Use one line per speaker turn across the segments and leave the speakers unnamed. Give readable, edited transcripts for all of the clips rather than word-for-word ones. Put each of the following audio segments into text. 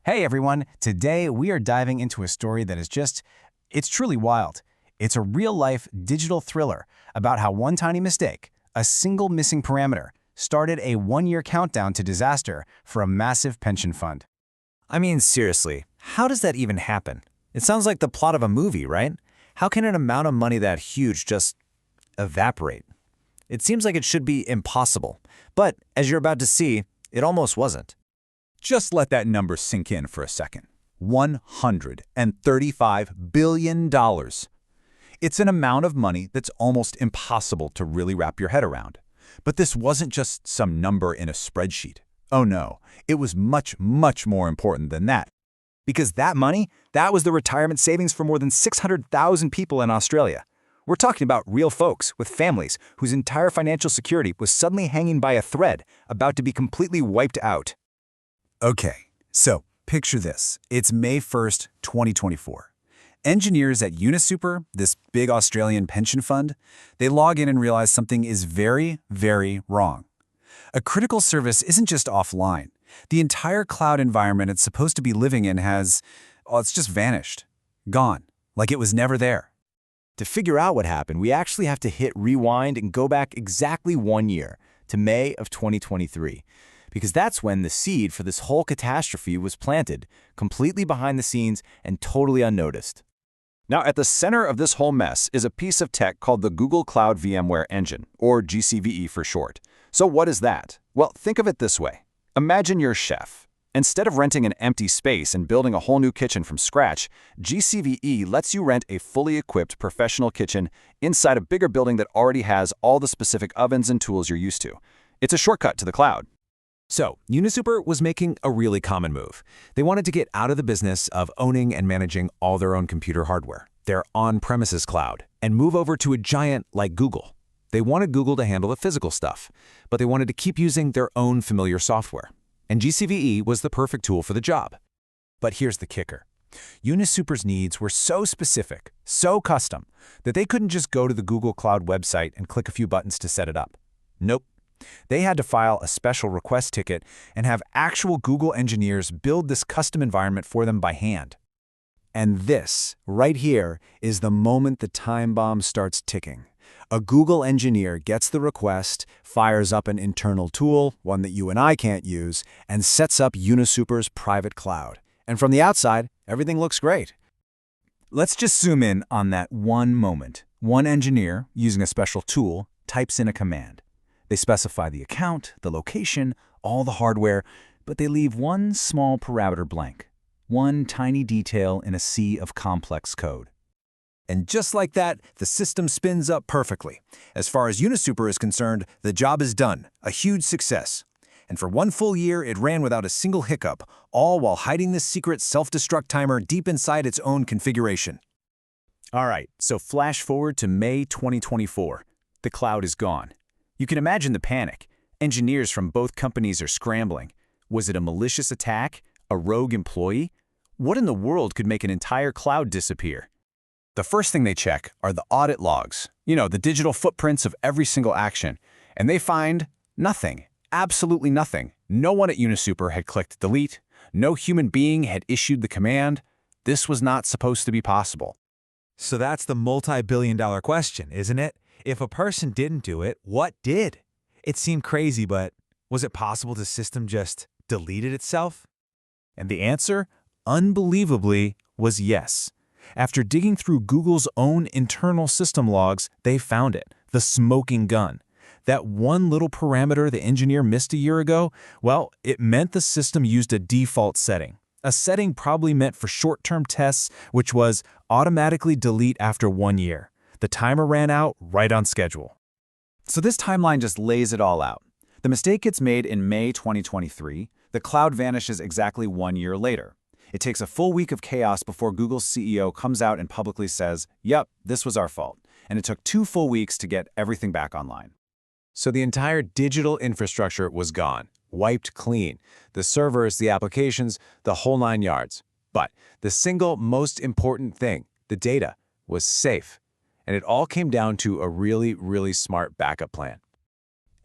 Hey everyone, today we are diving into a story that it's truly wild. It's a real-life digital thriller about how one tiny mistake, a single missing parameter, started a one-year countdown to disaster for a massive pension fund.
I mean, seriously, how does that even happen? It sounds like the plot of a movie, right? How can an amount of money that huge just evaporate? It seems like it should be impossible, but as you're about to see, it almost wasn't.
Just let that number sink in for a second. $135 billion. It's an amount of money that's almost impossible to really wrap your head around. But this wasn't just some number in a spreadsheet. Oh no, it was much, much more important than that.
Because that money, that was the retirement savings for more than 600,000 people in Australia. We're talking about real folks with families whose entire financial security was suddenly hanging by a thread, about to be completely wiped out.
Okay, so picture this. It's May 1st, 2024. Engineers at UniSuper, this big Australian pension fund, they log in and realize something is very, very wrong. A critical service isn't just offline. The entire cloud environment it's supposed to be living in it's just vanished. Gone, like it was never there.
To figure out what happened, we actually have to hit rewind and go back exactly 1 year, to May of 2023. Because that's when the seed for this whole catastrophe was planted, completely behind the scenes and totally unnoticed.
Now, at the center of this whole mess is a piece of tech called the Google Cloud VMware Engine, or GCVE for short. So what is that? Well, think of it this way. Imagine you're a chef. Instead of renting an empty space and building a whole new kitchen from scratch, GCVE lets you rent a fully equipped professional kitchen inside a bigger building that already has all the specific ovens and tools you're used to. It's a shortcut to the cloud.
So, UniSuper was making a really common move. They wanted to get out of the business of owning and managing all their own computer hardware, their on-premises cloud, and move over to a giant like Google. They wanted Google to handle the physical stuff, but they wanted to keep using their own familiar software. And GCVE was the perfect tool for the job. But here's the kicker. UniSuper's needs were so specific, so custom, that they couldn't just go to the Google Cloud website and click a few buttons to set it up. Nope. They had to file a special request ticket and have actual Google engineers build this custom environment for them by hand. And this, right here, is the moment the time bomb starts ticking. A Google engineer gets the request, fires up an internal tool, one that you and I can't use, and sets up UniSuper's private cloud. And from the outside, everything looks great. Let's just zoom in on that one moment. One engineer, using a special tool, types in a command. They specify the account, the location, all the hardware, but they leave one small parameter blank. One tiny detail in a sea of complex code. And just like that, the system spins up perfectly. As far as UniSuper is concerned, the job is done, a huge success. And for 1 full year, it ran without a single hiccup, all while hiding this secret self-destruct timer deep inside its own configuration. All right, so flash forward to May 2024. The cloud is gone. You can imagine the panic. Engineers from both companies are scrambling. Was it a malicious attack? A rogue employee? What in the world could make an entire cloud disappear? The first thing they check are the audit logs, the digital footprints of every single action. And they find nothing, absolutely nothing. No one at UniSuper had clicked delete. No human being had issued the command. This was not supposed to be possible.
So that's the multi-billion-dollar question, isn't it? If a person didn't do it, what did? It seemed crazy, but was it possible the system just deleted itself?
And the answer, unbelievably, was yes. After digging through Google's own internal system logs, they found it, the smoking gun. That one little parameter the engineer missed a year ago, well, it meant the system used a default setting. A setting probably meant for short-term tests, which was automatically delete after 1 year. The timer ran out right on schedule. So this timeline just lays it all out. The mistake gets made in May 2023. The cloud vanishes exactly 1 year later. It takes a full week of chaos before Google's CEO comes out and publicly says, yep, this was our fault. And it took 2 full weeks to get everything back online. So the entire digital infrastructure was gone, wiped clean. The servers, the applications, the whole 9 yards. But the single most important thing, the data, was safe. And it all came down to a really, really smart backup plan.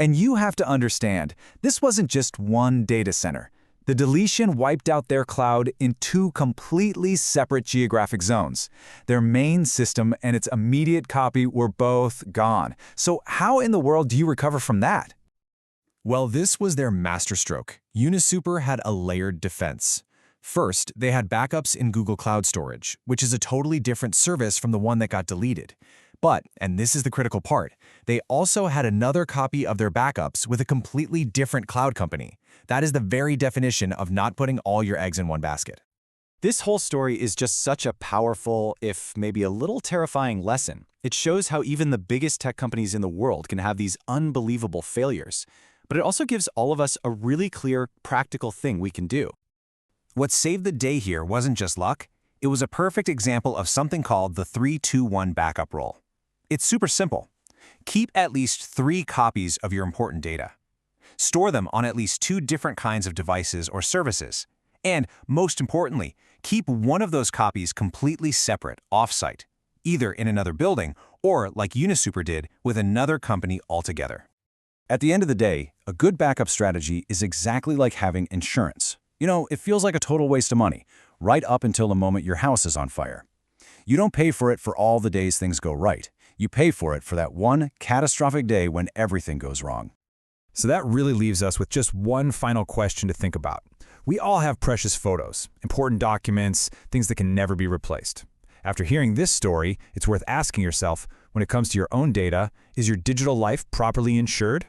And you have to understand, this wasn't just one data center.
The deletion wiped out their cloud in two completely separate geographic zones. Their main system and its immediate copy were both gone. So how in the world do you recover from that?
Well, this was their masterstroke. Unisuper had a layered defense. First, they had backups in Google Cloud Storage, which is a totally different service from the one that got deleted. But, and this is the critical part, they also had another copy of their backups with a completely different cloud company. That is the very definition of not putting all your eggs in one basket.
This whole story is just such a powerful, if maybe a little terrifying lesson. It shows how even the biggest tech companies in the world can have these unbelievable failures. But it also gives all of us a really clear, practical thing we can do.
What saved the day here wasn't just luck. It was a perfect example of something called the 3-2-1 backup rule. It's super simple. Keep at least 3 copies of your important data. Store them on at least 2 different kinds of devices or services. And, most importantly, keep one of those copies completely separate, off-site, either in another building or, like Unisuper did, with another company altogether.
At the end of the day, a good backup strategy is exactly like having insurance. You know, it feels like a total waste of money, right up until the moment your house is on fire. You don't pay for it for all the days things go right. You pay for it for that one catastrophic day when everything goes wrong.
So that really leaves us with just one final question to think about. We all have precious photos, important documents, things that can never be replaced. After hearing this story, it's worth asking yourself, when it comes to your own data, is your digital life properly insured?